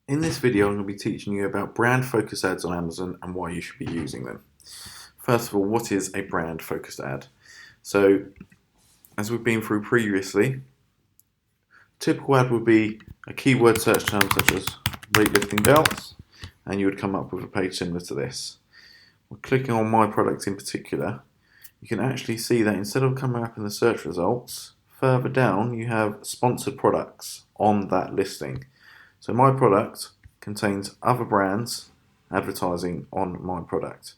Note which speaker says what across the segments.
Speaker 1: In this video, I'm going to be teaching you about brand focused ads on Amazon and why you should be using them. First of all, what is a brand focused ad? So, as we've been through previously, typical ad would be a keyword search term such as weightlifting belts, and you would come up with a page similar to this. Well, clicking on my product in particular, you can actually see that instead of coming up in the search results, further down you have sponsored products on that listing. So my product contains other brands advertising on my product.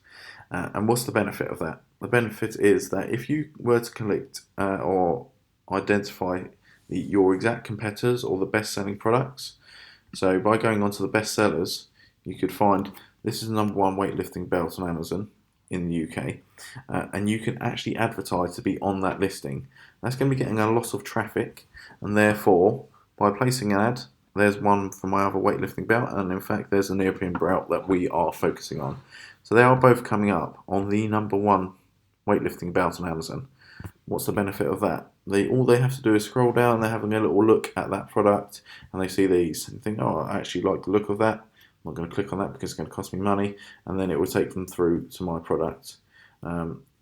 Speaker 1: And what's the benefit of that? The benefit is that if you were to collect or identify your exact competitors or the best selling products, so by going on to the best sellers, you could find this is the #1 weightlifting belt on Amazon in the UK, and you can actually advertise to be on that listing. That's going to be getting a lot of traffic, and therefore, by placing an ad, there's one for my other weightlifting belt, and in fact, there's an European belt that we are focusing on. So they are both coming up on the #1 weightlifting belt on Amazon. What's the benefit of that? All they have to do is scroll down, they're having a little look at that product, and they see these and think, oh, I actually like the look of that. I'm not going to click on that because it's going to cost me money, and then it will take them through to my product.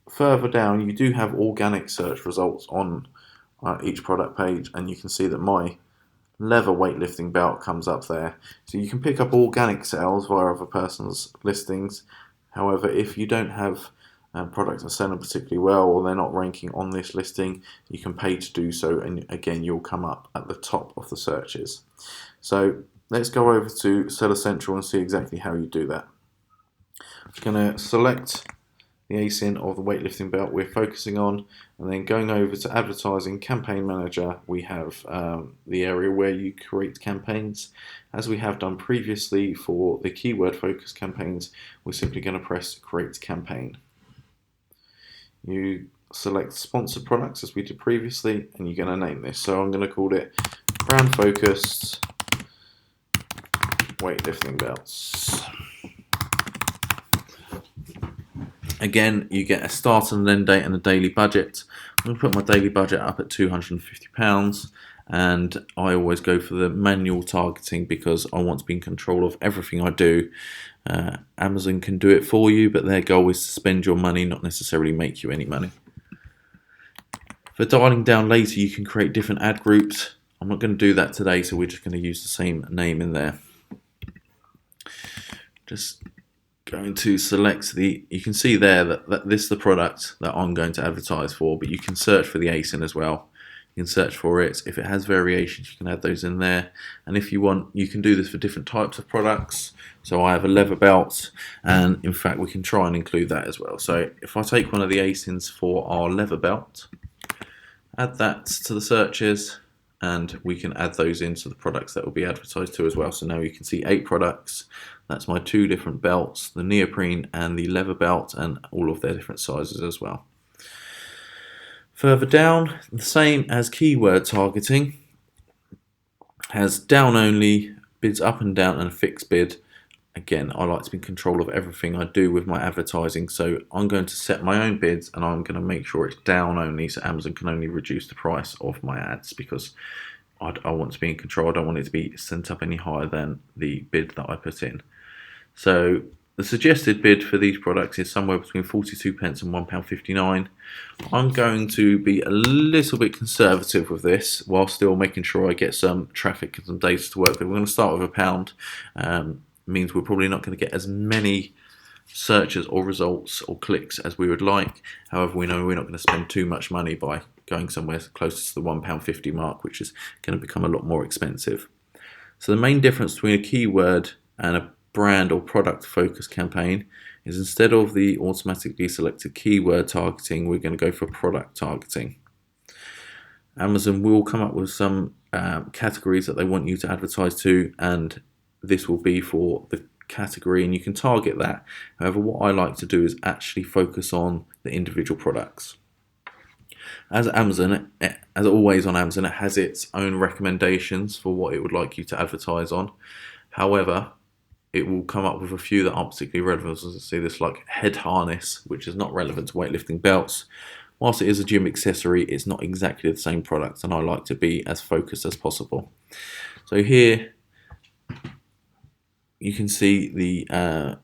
Speaker 1: Further down, you do have organic search results on each product page, and you can see that my leather weightlifting belt comes up there. So you can pick up organic sales via other person's listings. However, if you don't have products that are selling particularly well or they're not ranking on this listing, you can pay to do so, and again you'll come up at the top of the searches. So let's go over to Seller Central and see exactly how you do that. I'm going to select the ASIN of the weightlifting belt we're focusing on, and then going over to Advertising Campaign Manager, we have the area where you create campaigns. As we have done previously for the keyword focus campaigns, we're simply going to press Create Campaign. You select sponsored products as we did previously, and you're going to name this. So I'm going to call it Brand Focused Weightlifting Belts. Again, you get a start and an end date and a daily budget. I'm going to put my daily budget up at £250, and I always go for the manual targeting because I want to be in control of everything I do. Amazon can do it for you, but their goal is to spend your money, not necessarily make you any money. For dialing down later, you can create different ad groups. I'm not going to do that today, so we're just going to use the same name in there. Just going to select you can see there that this is the product that I'm going to advertise for, but you can search for the ASIN as well. You can search for it. If it has variations, you can add those in there, and if you want, you can do this for different types of products. So I have a leather belt, and in fact we can try and include that as well. So if I take one of the ASINs for our leather belt, add that to the searches, and we can add those into the products that will be advertised to as well. So now you can see 8 products. That's my 2 different belts, the neoprene and the leather belt, and all of their different sizes as well. Further down, the same as keyword targeting, has down only, bids up and down, and a fixed bid. Again, I like to be in control of everything I do with my advertising, so I'm going to set my own bids, and I'm going to make sure it's down only, so Amazon can only reduce the price of my ads, because I want to be in control. I don't want it to be sent up any higher than the bid that I put in. So the suggested bid for these products is somewhere between 42p and £1.59. I'm going to be a little bit conservative with this, while still making sure I get some traffic and some data to work with. We're going to start with £1. Means we're probably not going to get as many searches or results or clicks as we would like. However, we know we're not going to spend too much money by going somewhere closer to the £1.50 mark, which is going to become a lot more expensive. So the main difference between a keyword and a brand or product focus campaign is, instead of the automatically selected keyword targeting, we're going to go for product targeting. Amazon will come up with some categories that they want you to advertise to, and this will be for the category, and you can target that. However, what I like to do is actually focus on the individual products. As always on Amazon, it has its own recommendations for what it would like you to advertise on. However, it will come up with a few that aren't particularly relevant. As I see this, like head harness, which is not relevant to weightlifting belts. Whilst it is a gym accessory, it's not exactly the same product, and I like to be as focused as possible. So here, you can see the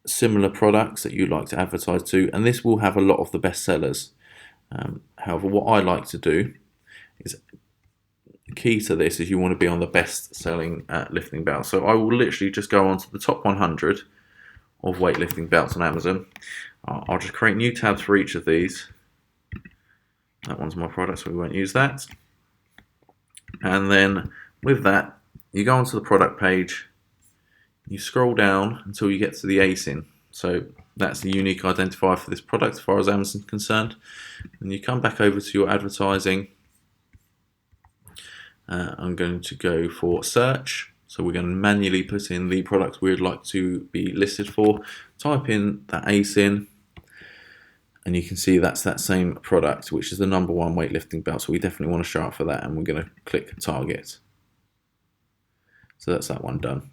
Speaker 1: similar products that you'd like to advertise to, and this will have a lot of the best sellers. However, what I like to do is, key to this is you want to be on the best selling lifting belts. So I will literally just go on to the top 100 of weightlifting belts on Amazon. I'll just create new tabs for each of these. That one's my product, so we won't use that. And then with that, you go onto the product page, you scroll down until you get to the ASIN. So that's the unique identifier for this product as far as Amazon's concerned. And you come back over to your advertising. I'm going to go for search. So we're going to manually put in the product we'd like to be listed for. Type in that ASIN, and you can see that's that same product, which is the #1 weightlifting belt. So we definitely want to show up for that, and we're going to click target. So that's that one done.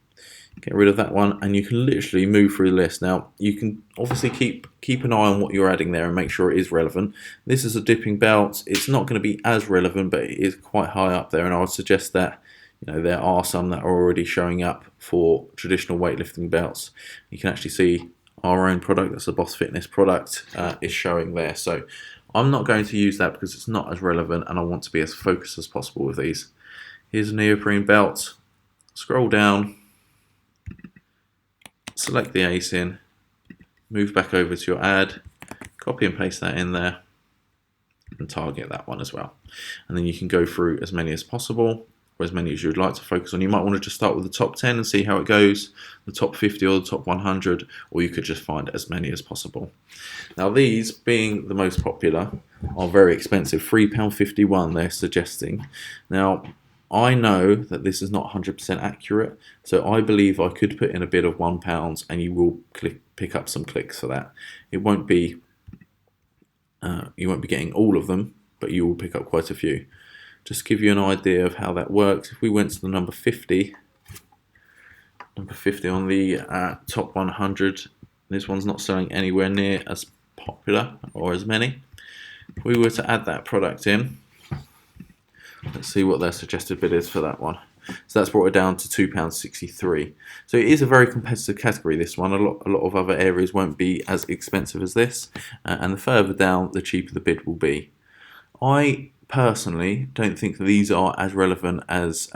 Speaker 1: Get rid of that one, and you can literally move through the list. Now you can obviously keep an eye on what you're adding there and make sure it is relevant. This is a dipping belt. It's not going to be as relevant, but it is quite high up there, and I would suggest that there are some that are already showing up for traditional weightlifting belts. You can actually see our own product, that's a Boss Fitness product, is showing there. So I'm not going to use that because it's not as relevant, and I want to be as focused as possible with these. Here's a neoprene belt. Scroll down, select the ASIN, move back over to your ad, copy and paste that in there, and target that one as well. And then you can go through as many as possible, or as many as you'd like to focus on. You might want to just start with the top 10 and see how it goes, the top 50 or the top 100, or you could just find as many as possible. Now these, being the most popular, are very expensive, £3.51 they're suggesting. Now I know that this is not 100% accurate, so I believe I could put in a bid of £1 and you will pick up some clicks for that. It won't be, you won't be getting all of them, but you will pick up quite a few. Just to give you an idea of how that works, if we went to the number 50 on the top 100, this one's not selling anywhere near as popular or as many. If we were to add that product in, let's see what their suggested bid is for that one. So that's brought it down to £2.63. So it is a very competitive category, this one. A lot of other areas won't be as expensive as this, and the further down, the cheaper the bid will be. I personally don't think that these are as relevant as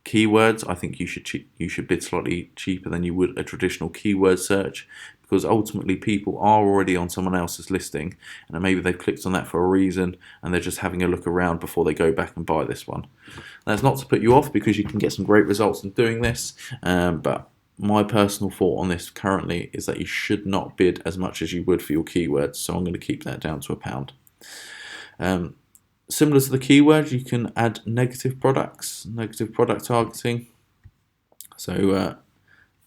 Speaker 1: keywords. I think you should bid slightly cheaper than you would a traditional keyword search, because ultimately people are already on someone else's listing, and maybe they've clicked on that for a reason and they're just having a look around before they go back and buy this one. That's not to put you off, because you can get some great results in doing this, but my personal thought on this currently is that you should not bid as much as you would for your keywords, so I'm going to keep that down to £1. Similar to the keyword, you can add negative product targeting. So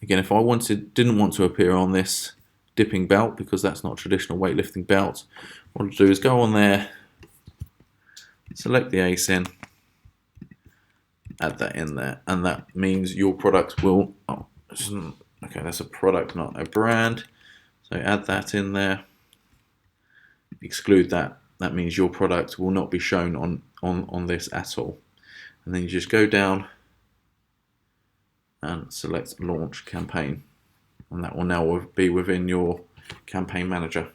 Speaker 1: again, if I didn't want to appear on this dipping belt, because that's not a traditional weightlifting belt, what I'll do is go on there, select the ASIN, add that in there, and that means your product will, okay, that's a product, not a brand, so add that in there, exclude that. That means your product will not be shown on this at all. And then you just go down and select launch campaign, and that will now be within your campaign manager.